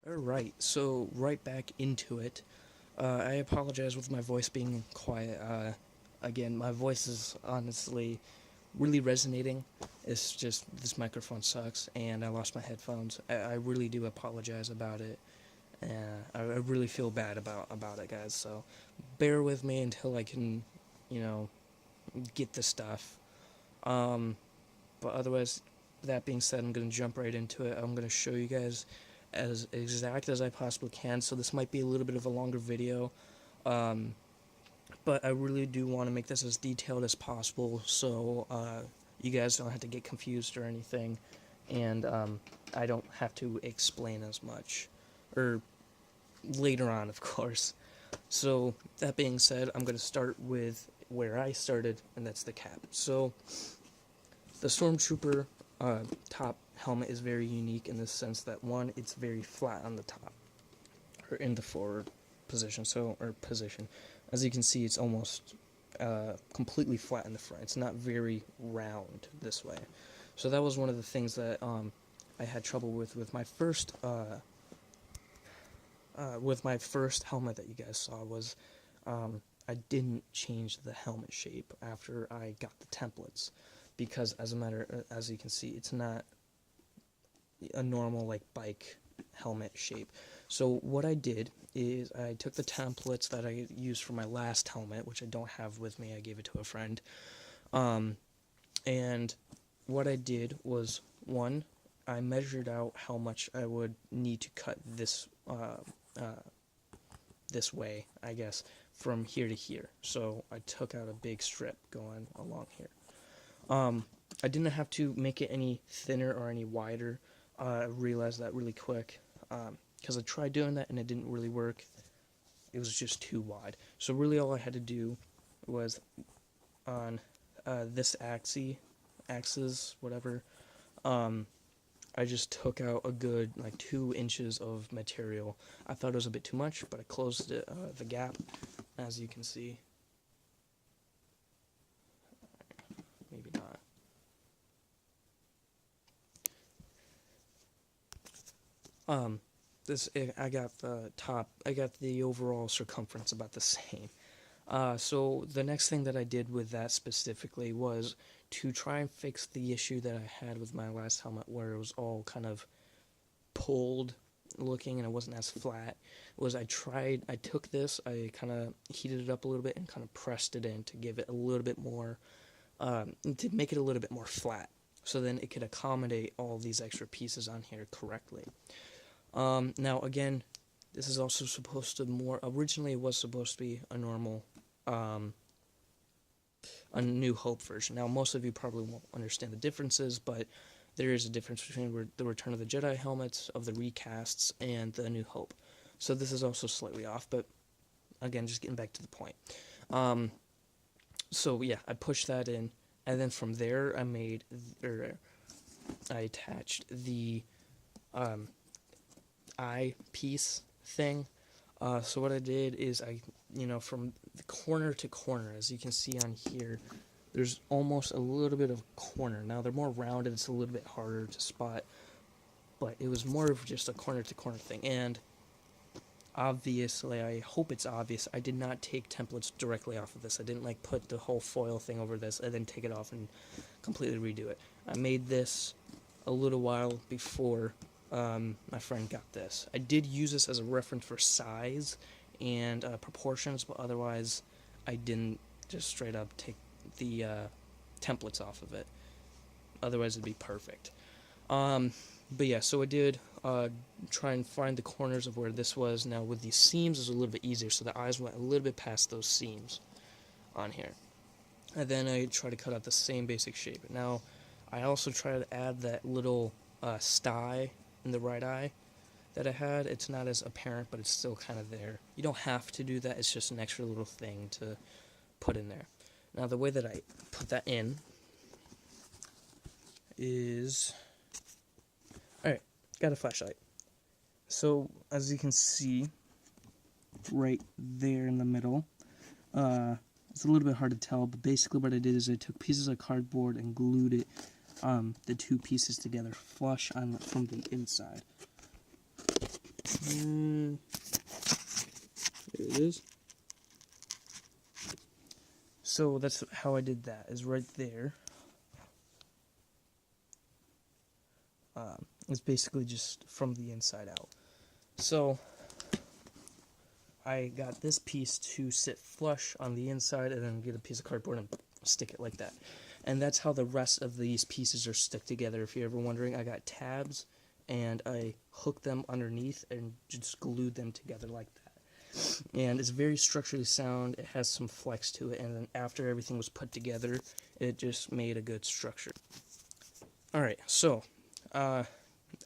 Alright, so right back into it. I apologize with my voice being quiet. Again, my voice is honestly really resonating. It's just this microphone sucks, and I lost my headphones. I really do apologize about it. I really feel bad about it, guys. So bear with me until I can, you know, get the stuff. Um, but otherwise, that being said, I'm gonna jump right into it. I'm gonna show you guys as exact as I possibly can. So this might be a little bit of a longer video. Um, but I really do want to make this as detailed as possible so you guys don't have to get confused or anything, and I don't have to explain as much, or later on, of course. So that being said, I'm going to start with where I started, and that's the cap. So the Stormtrooper top helmet is very unique in the sense that, one, it's very flat on the top, or in the forward position, position. As you can see, it's almost completely flat in the front. It's not very round this way. So that was one of the things that I had trouble with my first helmet that you guys saw was I didn't change the helmet shape after I got the templates, because as you can see, it's not a normal like bike helmet shape. So what I did is I took the templates that I used for my last helmet, which I don't have with me. I gave it to a friend. And what I did was, one, I measured out how much I would need to cut this way, I guess, from here to here. So I took out a big strip going along here. I didn't have to make it any thinner or any wider. I realized that really quick, because I tried doing that and it didn't really work. It was just too wide. So really all I had to do was on this axis, whatever, I just took out a good like 2 inches of material. I thought it was a bit too much, but I closed the gap, as you can see. Maybe not. I got the overall circumference about the same. So the next thing that I did with that specifically was to try and fix the issue that I had with my last helmet, where it was all kind of pulled looking and it wasn't as flat. I took this, I kind of heated it up a little bit and kind of pressed it in to give it a little bit more, to make it a little bit more flat, so then it could accommodate all these extra pieces on here correctly. Now again, this is also supposed to originally it was supposed to be a normal, a New Hope version. Now most of you probably won't understand the differences, but there is a difference between the Return of the Jedi helmets of the recasts and the New Hope. So this is also slightly off, but again, just getting back to the point. So yeah, I pushed that in, and then from there I attached the eyepiece thing. So what I did is from the corner to corner, as you can see on here, there's almost a little bit of corner. Now they're more rounded, it's a little bit harder to spot, but it was more of just a corner to corner thing. And obviously, I hope it's obvious, I did not take templates directly off of this. I didn't like put the whole foil thing over this and then take it off and completely redo it. I made this a little while before my friend got this. I did use this as a reference for size and proportions, but otherwise I didn't just straight up take the templates off of it. Otherwise it'd be perfect. But yeah, so I did try and find the corners of where this was. Now with these seams, it was a little bit easier, so the eyes went a little bit past those seams on here. And then I tried to cut out the same basic shape. Now, I also tried to add that little sty in the right eye that I had. It's not as apparent, but it's still kind of there. You don't have to do that, it's just an extra little thing to put in there. Now, the way that I put that in is... Alright, got a flashlight. So, as you can see, right there in the middle, it's a little bit hard to tell, but basically what I did is I took pieces of cardboard and glued it, the two pieces together flush from the inside. There it is. So that's how I did that, is right there. It's basically just from the inside out. So I got this piece to sit flush on the inside, and then get a piece of cardboard and stick it like that. And that's how the rest of these pieces are stuck together. If you're ever wondering, I got tabs, and I hooked them underneath and just glued them together like that. And it's very structurally sound. It has some flex to it, and then after everything was put together, it just made a good structure. Alright, so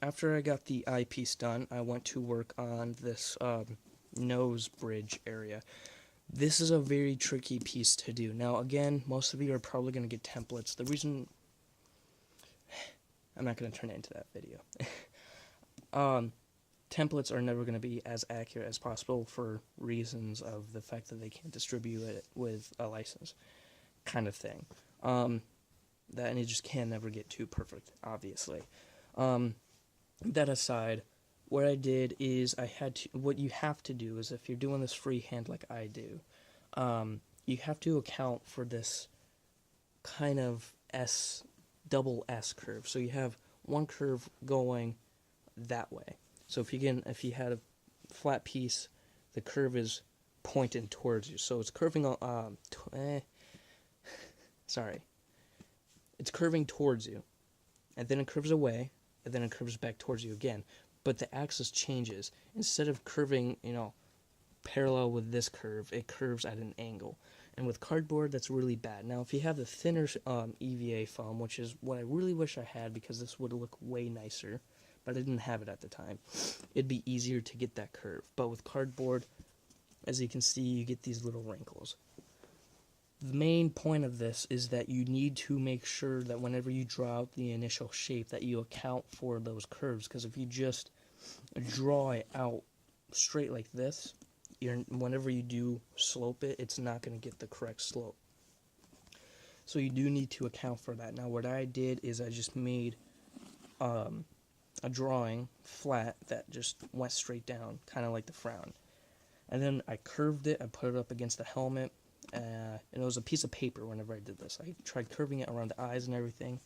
after I got the eyepiece done, I went to work on this nose bridge area. This is a very tricky piece to do. Now, again, most of you are probably going to get templates. The reason... I'm not going to turn it into that video. Templates are never going to be as accurate as possible for reasons of the fact that they can't distribute it with a license kind of thing. And you just can never get too perfect, obviously. That aside, what I did is what you have to do is, if you're doing this freehand like I do, you have to account for this kind of double S curve. So you have one curve going that way. So if you had a flat piece, the curve is pointing towards you. So it's curving it's curving towards you, and then it curves away, and then it curves back towards you again. But the axis changes. Instead of curving, parallel with this curve, it curves at an angle. And with cardboard, that's really bad. Now, if you have the thinner EVA foam, which is what I really wish I had, because this would look way nicer, but I didn't have it at the time, it'd be easier to get that curve. But with cardboard, as you can see, you get these little wrinkles. The main point of this is that you need to make sure that whenever you draw out the initial shape, that you account for those curves, because if you just draw it out straight like this, whenever you do slope it, it's not going to get the correct slope. So you do need to account for that. Now, what I did is I just made a drawing flat that just went straight down, kind of like the frown. And then I curved it, I put it up against the helmet, and it was a piece of paper whenever I did this. I tried curving it around the eyes and everything.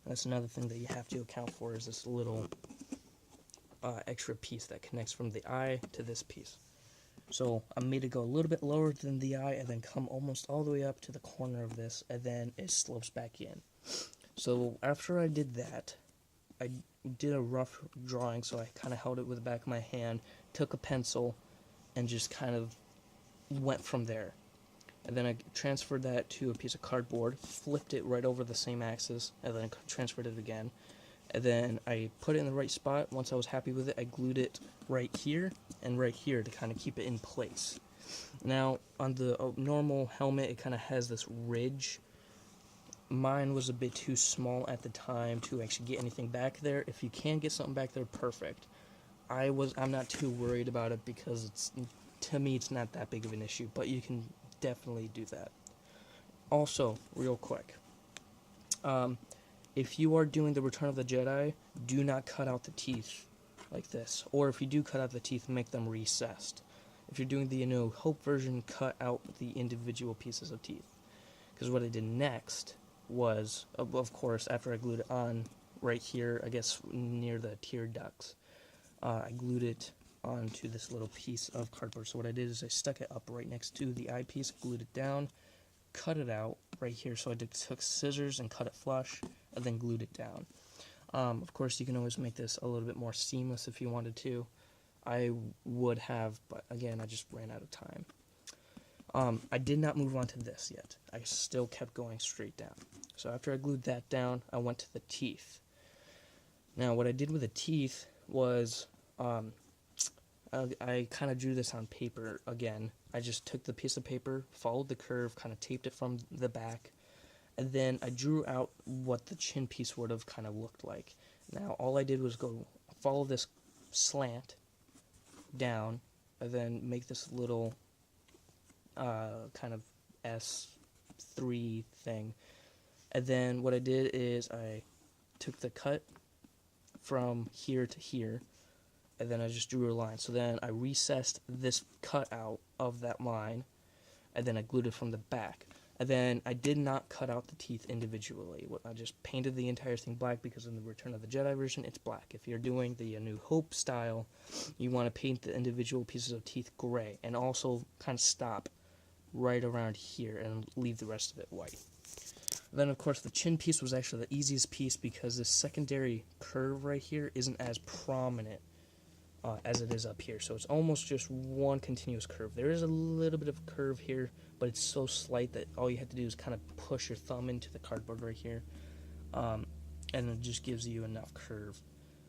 And that's another thing that you have to account for, is this little extra piece that connects from the eye to this piece. So I made it go a little bit lower than the eye, and then come almost all the way up to the corner of this, and then it slopes back in. So after I did that, I did a rough drawing, so I kind of held it with the back of my hand, took a pencil, and just kind of went from there. And then I transferred that to a piece of cardboard, flipped it right over the same axis, and then transferred it again. And then I put it in the right spot. Once I was happy with it, I glued it right here and right here to kind of keep it in place. Now, on the normal helmet, it kind of has this ridge. Mine was a bit too small at the time to actually get anything back there. If you can get something back there, perfect. I'm not too worried about it, because to me, it's not that big of an issue, but you can definitely do that. Also, real quick, if you are doing the Return of the Jedi, do not cut out the teeth like this. Or if you do cut out the teeth, make them recessed. If you're doing the New Hope version, cut out the individual pieces of teeth. Because what I did next was, of course, after I glued it on right here, I guess near the tear ducts, I glued it onto this little piece of cardboard. So what I did is I stuck it up right next to the eyepiece, glued it down, cut it out right here. So I took scissors and cut it flush, and then glued it down. Of course, you can always make this a little bit more seamless if you wanted to. I would have, but again, I just ran out of time. I did not move on to this yet. I still kept going straight down. So after I glued that down, I went to the teeth. Now, what I did with the teeth was, I kind of drew this on paper again. I just took the piece of paper, followed the curve, kind of taped it from the back, and then I drew out what the chin piece would have kind of looked like. Now, all I did was go follow this slant down, and then make this little kind of S3 thing. And then what I did is I took the cut from here to here, and then I just drew a line. So then I recessed this cutout of that line, and then I glued it from the back. And then I did not cut out the teeth individually. I just painted the entire thing black because in the Return of the Jedi version, it's black. If you're doing the A New Hope style, you want to paint the individual pieces of teeth gray, and also kind of stop right around here and leave the rest of it white. Then, of course, the chin piece was actually the easiest piece because this secondary curve right here isn't as prominent as it is up here. So it's almost just one continuous curve. There is a little bit of curve here, but it's so slight that all you have to do is kind of push your thumb into the cardboard right here, and it just gives you enough curve.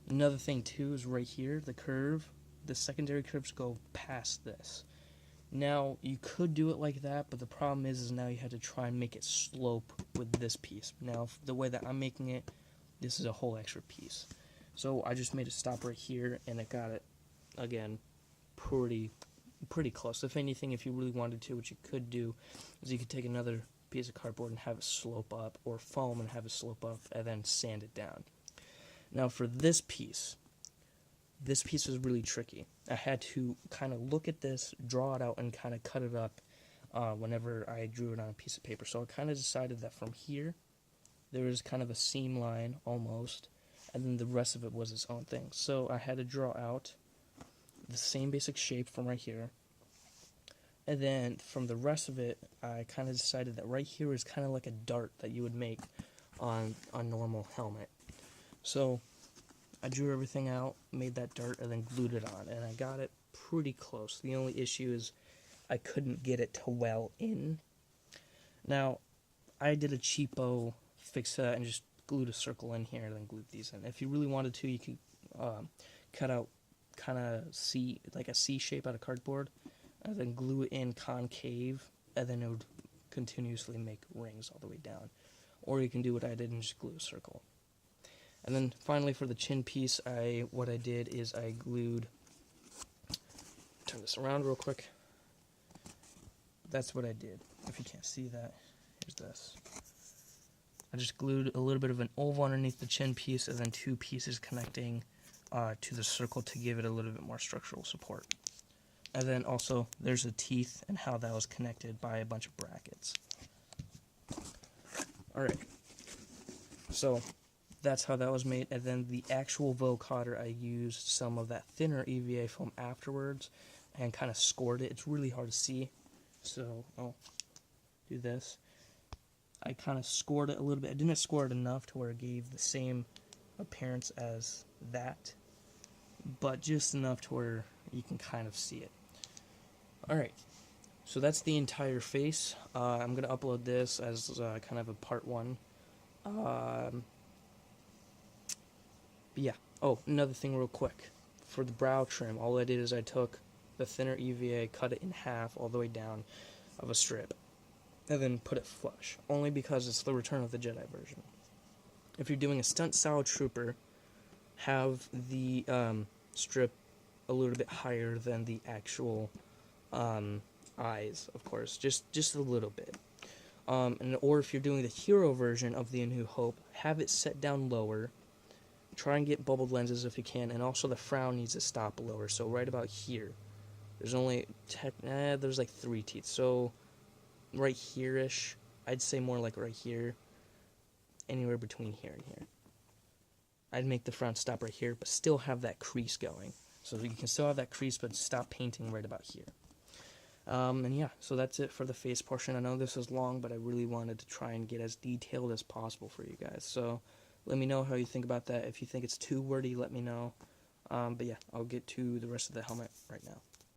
Another thing, too, is right here, the curve, the secondary curves go past this. Now, you could do it like that, but the problem is now you have to try and make it slope with this piece. Now, the way that I'm making it, this is a whole extra piece. So I just made it stop right here, and it got it, again, pretty close. If anything, if you really wanted to, what you could do is you could take another piece of cardboard and have it slope up, or foam and have it slope up, and then sand it down. Now, for this piece was really tricky. I had to kind of look at this, draw it out, and kind of cut it up whenever I drew it on a piece of paper. So I kind of decided that from here, there was kind of a seam line, almost, and then the rest of it was its own thing. So I had to draw out the same basic shape from right here, and then from the rest of it, I kind of decided that right here is kind of like a dart that you would make on a normal helmet. So I drew everything out, made that dart, and then glued it on, and I got it pretty close. The only issue is I couldn't get it to well in. Now, I did a cheapo fix and just glued a circle in here and then glued these in. If you really wanted to, you could cut out kind of like a C shape out of cardboard, and then glue it in concave, and then it would continuously make rings all the way down. Or you can do what I did and just glue a circle. And then finally for the chin piece, what I did is I glued, turn this around real quick. That's what I did. If you can't see that, here's this. I just glued a little bit of an oval underneath the chin piece and then two pieces connecting to the circle to give it a little bit more structural support. And then also there's the teeth and how that was connected by a bunch of brackets. Alright, so that's how that was made. And then the actual vocoder, I used some of that thinner EVA foam afterwards and kind of scored it. It's really hard to see, so I'll do this. I kind of scored it a little bit. I didn't score it enough to where it gave the same appearance as that, but just enough to where you can kind of see it. Alright, so that's the entire face. I'm going to upload this as kind of a part 1. But yeah. Oh, another thing real quick. For the brow trim, all I did is I took the thinner EVA, cut it in half all the way down of a strip, and then put it flush, only because it's the Return of the Jedi version. If you're doing a stunt style trooper, have the strip a little bit higher than the actual eyes, of course, just a little bit. Or if you're doing the hero version of the A New Hope, have it set down lower. Try and get bubbled lenses if you can, and also the frown needs to stop lower. So right about here, there's only there's like 3 teeth. So right here-ish, I'd say more like right here, anywhere between here and here. I'd make the frown stop right here, but still have that crease going. So you can still have that crease, but stop painting right about here. And yeah, so that's it for the face portion. I know this is long, but I really wanted to try and get as detailed as possible for you guys. So let me know how you think about that. If you think it's too wordy, let me know. But yeah, I'll get to the rest of the helmet right now.